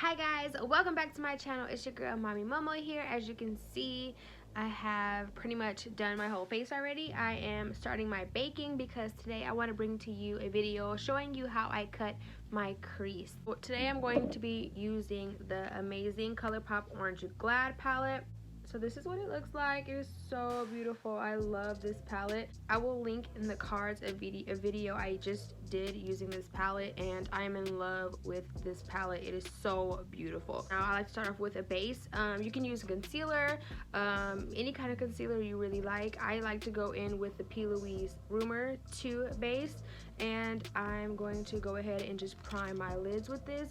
Hi guys, welcome back to my channel. It's your girl Mommy Momo here. As you can see, I have pretty much done my whole face already. I am starting my baking because today I want to bring to you a video showing you how I cut my crease. Today I'm going to be using the amazing Colourpop Orange Glad palette. So this is what it looks like. It is so beautiful. I love this palette. I will link in the cards a video I just did using this palette, and I'm in love with this palette. It is so beautiful. Now I like to start off with a base. You can use a concealer, any kind of concealer you really like. I like to go in with the Louise Rumor 2 base, and I'm going to go ahead and just prime my lids with this.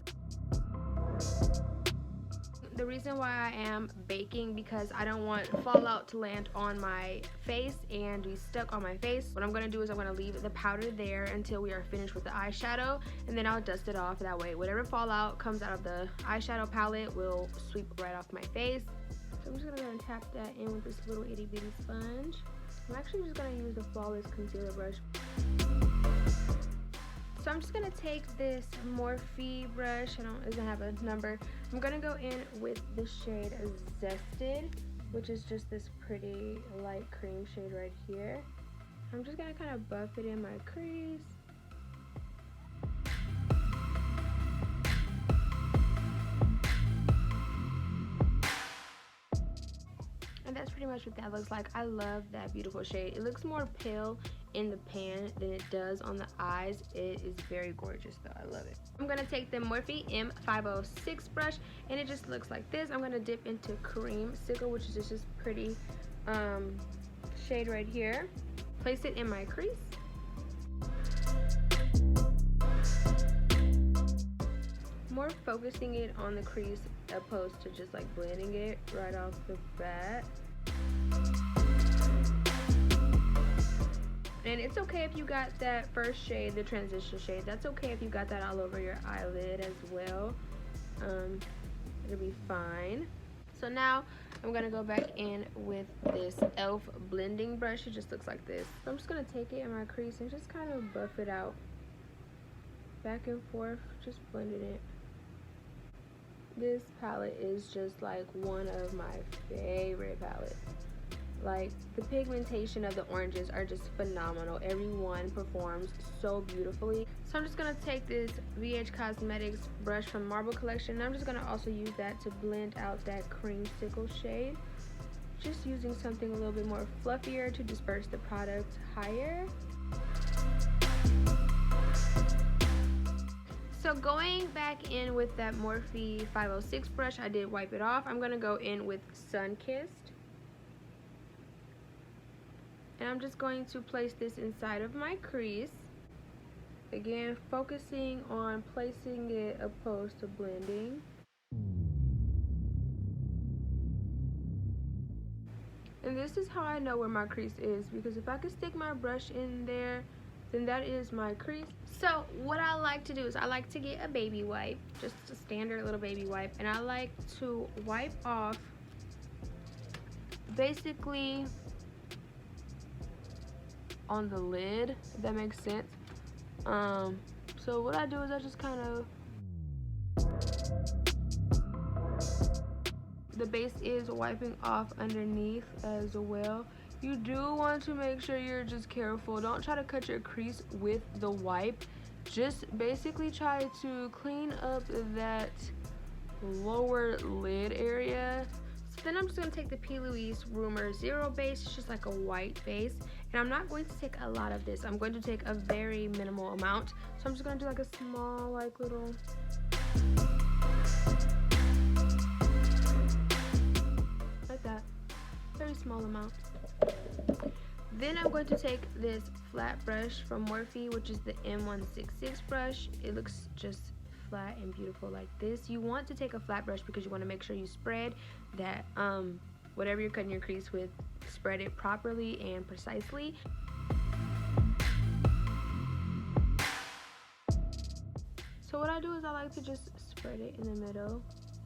The reason why I am baking because I don't want fallout to land on my face and be stuck on my face. What I'm going to do is I'm going to leave the powder there until we are finished with the eyeshadow, and then I'll dust it off. That way whatever fallout comes out of the eyeshadow palette will sweep right off my face. So I'm just going to tap that in with this little itty bitty sponge. I'm actually just going to use the Flawless concealer brush. So I'm just going to take this Morphe brush, it doesn't have a number. I'm going to go in with the shade Zested, which is just this pretty light cream shade right here. I'm just going to kind of buff it in my crease. And that's pretty much what that looks like. I love that beautiful shade. It looks more pale in the pan than it does on the eyes. It is very gorgeous though. I love it. I'm going to take the Morphe M506 brush, and it just looks like this. I'm going to dip into Creamsicle, which is just this pretty shade right here. Place it in my crease. More focusing it on the crease opposed to just like blending it right off the bat. And it's okay if you got that first shade, the transition shade. That's okay if you got that all over your eyelid as well. It'll be fine. So now I'm gonna go back in with this e.l.f. blending brush. It just looks like this. So I'm just gonna take it in my crease and just kind of buff it out. Back and forth, just blending it. This palette is just like one of my favorite palettes. Like, the pigmentation of the oranges are just phenomenal. Every one performs so beautifully. So I'm just going to take this VH Cosmetics brush from Marble Collection, and I'm just going to also use that to blend out that Creamsicle shade. Just using something a little bit more fluffier to disperse the product higher. So going back in with that Morphe 506 brush, I did wipe it off. I'm going to go in with Sunkissed. And I'm just going to place this inside of my crease. Again, focusing on placing it opposed to blending. And this is how I know where my crease is, because if I could stick my brush in there, then that is my crease. So what I like to do is I like to get a baby wipe, just a standard little baby wipe, and I like to wipe off basically on the lid, if that makes sense. So what I do is I just kind of, the base is wiping off underneath as well. You do want to make sure you're just careful. Don't try to cut your crease with the wipe. Just basically try to clean up that lower lid area. So then I'm just going to take the Louise Rumor 0 base. It's just like a white base. And I'm not going to take a lot of this. I'm going to take a very minimal amount. So I'm just going to do like a small, like little... like that. Very small amount. Then I'm going to take this flat brush from Morphe, which is the M166 brush. It looks just flat and beautiful like this. You want to take a flat brush because you want to make sure you spread that whatever you're cutting your crease with, spread it properly and precisely. So what I do is I like to just spread it in the middle,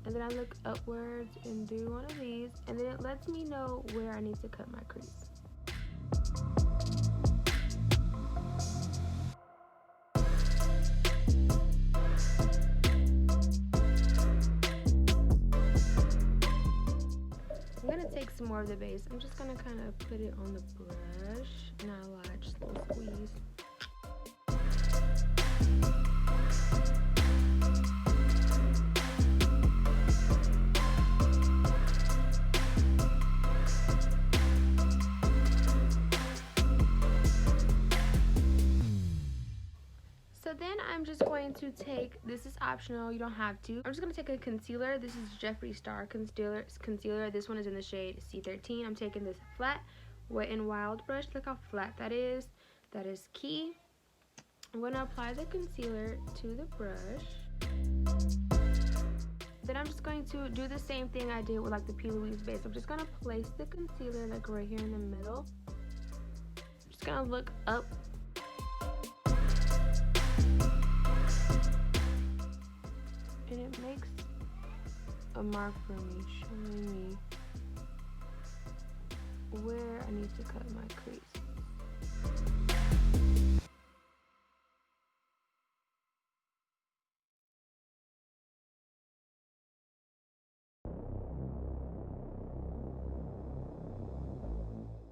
and then I look upwards and do one of these, and then it lets me know where I need to cut my crease. take some more of the base. I'm just gonna kind of put it on the brush. Not a lot, just a little squeeze. So then I'm just going to take, this is optional, you don't have to. I'm just going to take a concealer. This is Jeffree Star concealer. This one is in the shade C13. I'm taking this flat Wet n Wild brush. Look how flat that is. That is key. I'm going to apply the concealer to the brush. Then I'm just going to do the same thing I did with like the P. Louise base. I'm just going to place the concealer like right here in the middle. I'm just going to look up. And it makes a mark for me, showing me where I need to cut my crease.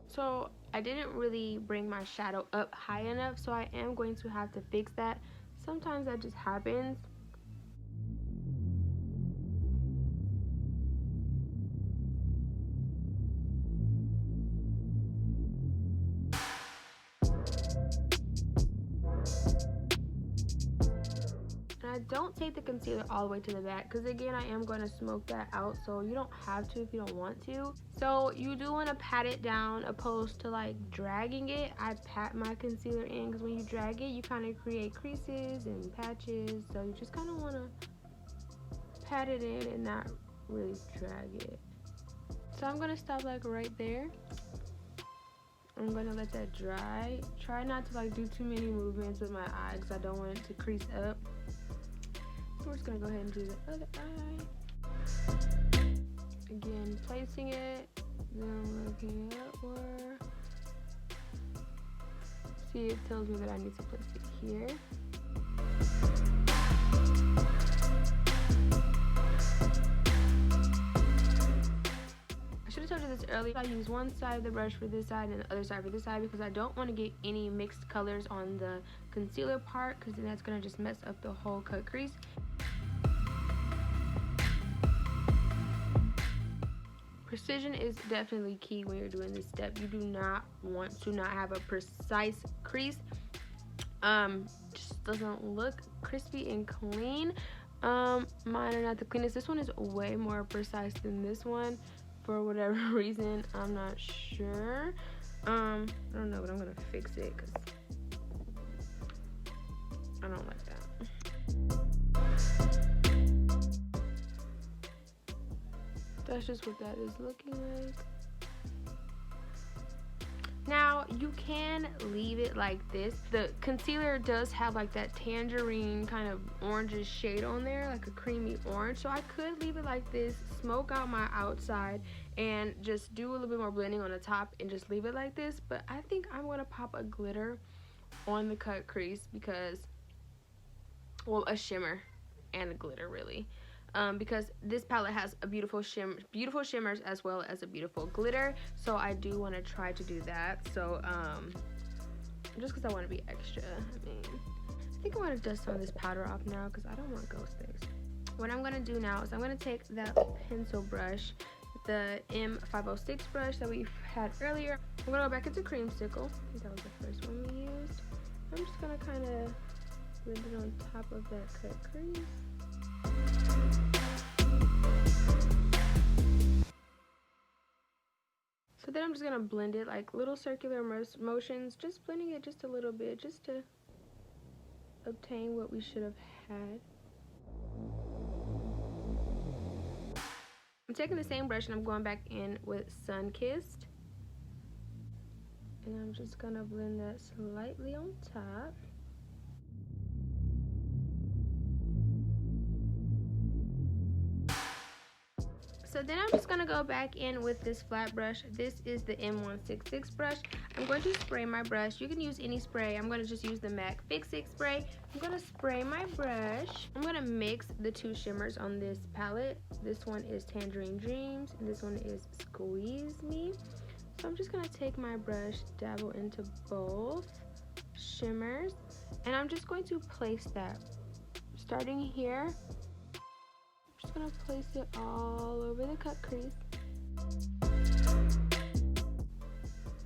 So I didn't really bring my shadow up high enough, so I am going to have to fix that. Sometimes that just happens. I don't take the concealer all the way to the back because again I am going to smoke that out, so you don't have to if you don't want to. So you do want to pat it down opposed to like dragging it. I pat my concealer in because when you drag it you kind of create creases and patches, so you just kind of want to pat it in and not really drag it. So I'm going to stop like right there. I'm going to let that dry. Try not to like do too many movements with my eye because I don't want it to crease up. We're just gonna go ahead and do the other eye. Again, placing it, then looking upward. See, it tells me that I need to place it here. I should have told you this earlier. I use one side of the brush for this side and the other side for this side because I don't want to get any mixed colors on the concealer part because then that's gonna just mess up the whole cut crease. Precision is definitely key when you're doing this step. You do not want to not have a precise crease. Just doesn't look crispy and clean. Mine are not the cleanest. This one is way more precise than this one for whatever reason. I'm not sure. I don't know, but I'm gonna fix it because I don't like that. That's just what that is looking like. Now you can leave it like this. The concealer does have like that tangerine kind of orangish shade on there, like a creamy orange, so I could leave it like this, smoke out my outside and just do a little bit more blending on the top and just leave it like this. But I think I'm going to pop a glitter on the cut crease because, well, a shimmer and a glitter really. Because this palette has a beautiful shimmers as well as a beautiful glitter, so I do want to try to do that. So just because I want to be extra. I think I want to dust some of this powder off now because I don't want ghost face. What I'm going to do now is I'm going to take that pencil brush, the M506 brush that we had earlier. I'm going to go back into Creamsicle. I think that was the first one we used. I'm just going to kind of blend it on top of that cut crease. So then I'm just going to blend it like little circular motions, just blending it just a little bit, just to obtain what we should have had. I'm taking the same brush and I'm going back in with Sunkissed. And I'm just going to blend that slightly on top. So then I'm just going to go back in with this flat brush. This is the M166 brush. I'm going to spray my brush. You can use any spray. I'm going to just use the MAC Fix It spray. I'm going to spray my brush. I'm going to mix the two shimmers on this palette. This one is Tangerine Dreams and this one is Squeeze Me. So I'm just going to take my brush, dabble into both shimmers, and I'm just going to place that. Starting here, I'm just going to place it all over the cut crease.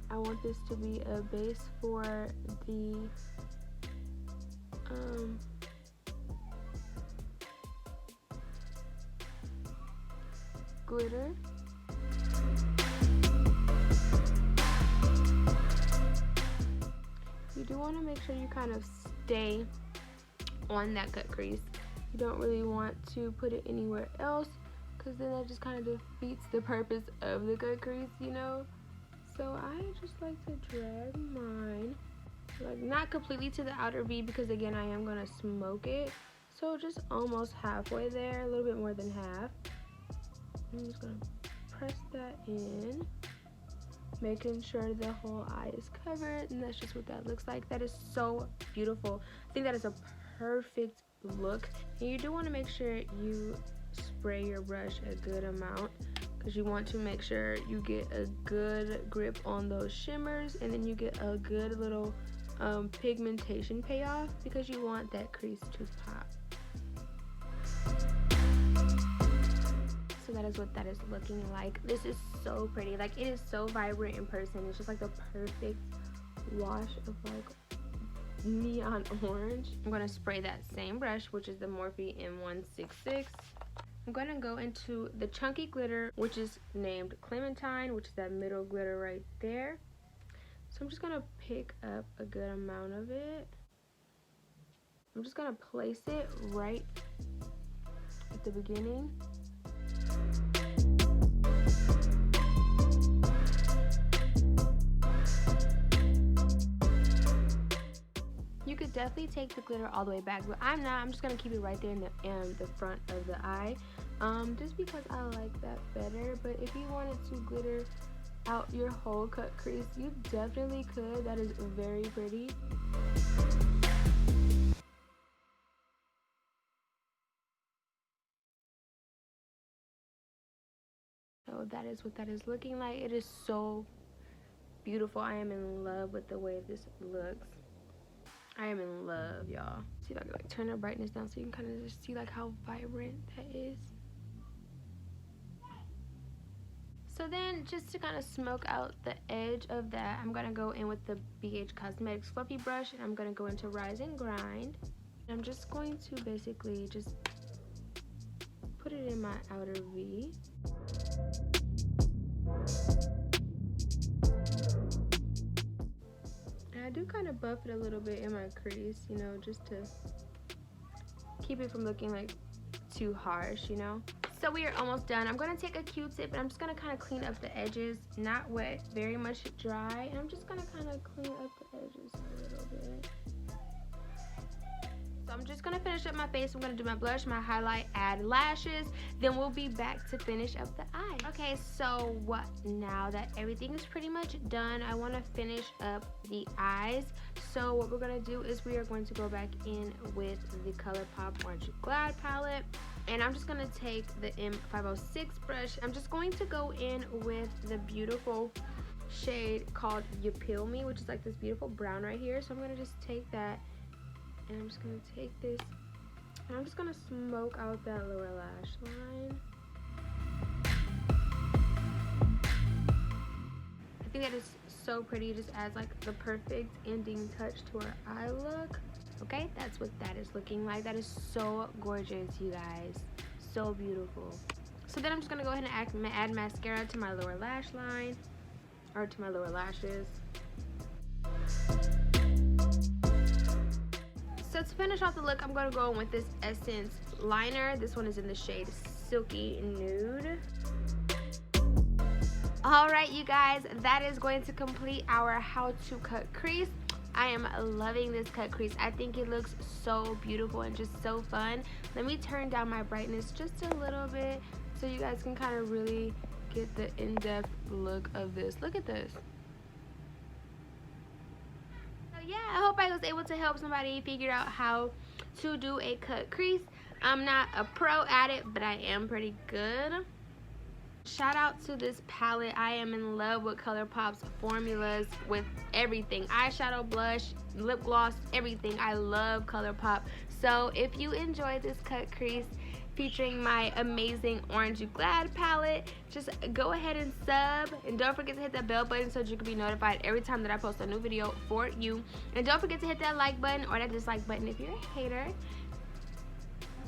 I want this to be a base for the glitter. You do want to make sure you kind of stay on that cut crease. You don't really want to put it anywhere else because then that just kind of defeats the purpose of the cut crease, you know? So I just like to drag mine, like not completely to the outer V because again I am going to smoke it. So just almost halfway there, a little bit more than half. I'm just going to press that in, making sure the whole eye is covered, and that's just what that looks like. That is so beautiful. I think that is a perfect look. And you do want to make sure you spray your brush a good amount because you want to make sure you get a good grip on those shimmers, and then you get a good little pigmentation payoff because you want that crease to pop. So that is what that is looking like. This is so pretty. Like, it is so vibrant in person. It's just like the perfect wash of like neon orange. I'm going to spray that same brush, which is the Morphe M166. I'm going to go into the chunky glitter, which is named Clementine, which is that middle glitter right there. So I'm just going to pick up a good amount of it. I'm just going to place it right at the beginning. You could definitely take the glitter all the way back, but I'm not. I'm just gonna keep it right there in the front of the eye, just because I like that better. But if you wanted to glitter out your whole cut crease, you definitely could. That is very pretty. So that is what that is looking like. It is so beautiful. I am in love with the way this looks. I am in love, y'all. See if I can like turn the brightness down so you can kind of just see like how vibrant that is. So then just to kind of smoke out the edge of that, I'm gonna go in with the BH Cosmetics fluffy brush, and I'm gonna go into Rise and Grind. I'm just going to basically just put it in my outer V. I do kind of buff it a little bit in my crease, you know, just to keep it from looking like too harsh, you know. So we are almost done. I'm going to take a Q-tip and I'm just going to kind of clean up the edges, not wet, very much dry, and I'm just going to kind of clean up the edges a little bit. So I'm just going to finish up my face. I'm going to do my blush, my highlight, add lashes. Then we'll be back to finish up the eye. Okay, so what now that everything is pretty much done, I want to finish up the eyes. So what we're going to do is we are going to go back in with the Colourpop Orange Glide palette. And I'm just going to take the M506 brush. I'm just going to go in with the beautiful shade called You Peel Me, which is like this beautiful brown right here. So I'm going to just take that. And I'm just going to take this, and I'm just going to smoke out that lower lash line. I think that is so pretty. It just adds like the perfect ending touch to our eye look. Okay, that's what that is looking like. That is so gorgeous, you guys. So beautiful. So then I'm just going to go ahead and add mascara to my lower lash line, or to my lower lashes. So to finish off the look, I'm going to go in with this Essence liner. This one is in the shade Silky Nude. Alright, you guys, that is going to complete our how to cut crease. I am loving this cut crease. I think it looks so beautiful and just so fun. Let me turn down my brightness just a little bit so you guys can kind of really get the in-depth look of this. Look at this. So yeah, I hope I was able to help somebody figure out how to do a cut crease. I'm not a pro at it, but I am pretty good. Shout out to this palette. I am in love with Colourpop's formulas with everything. Eyeshadow, blush, lip gloss, everything. I love Colourpop. So if you enjoyed this cut crease featuring my amazing Orange You Glad palette, just go ahead and sub, and don't forget to hit that bell button so that you can be notified every time that I post a new video for you. And don't forget to hit that like button or that dislike button if you're a hater.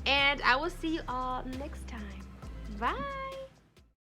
And I will see you all next time. Bye.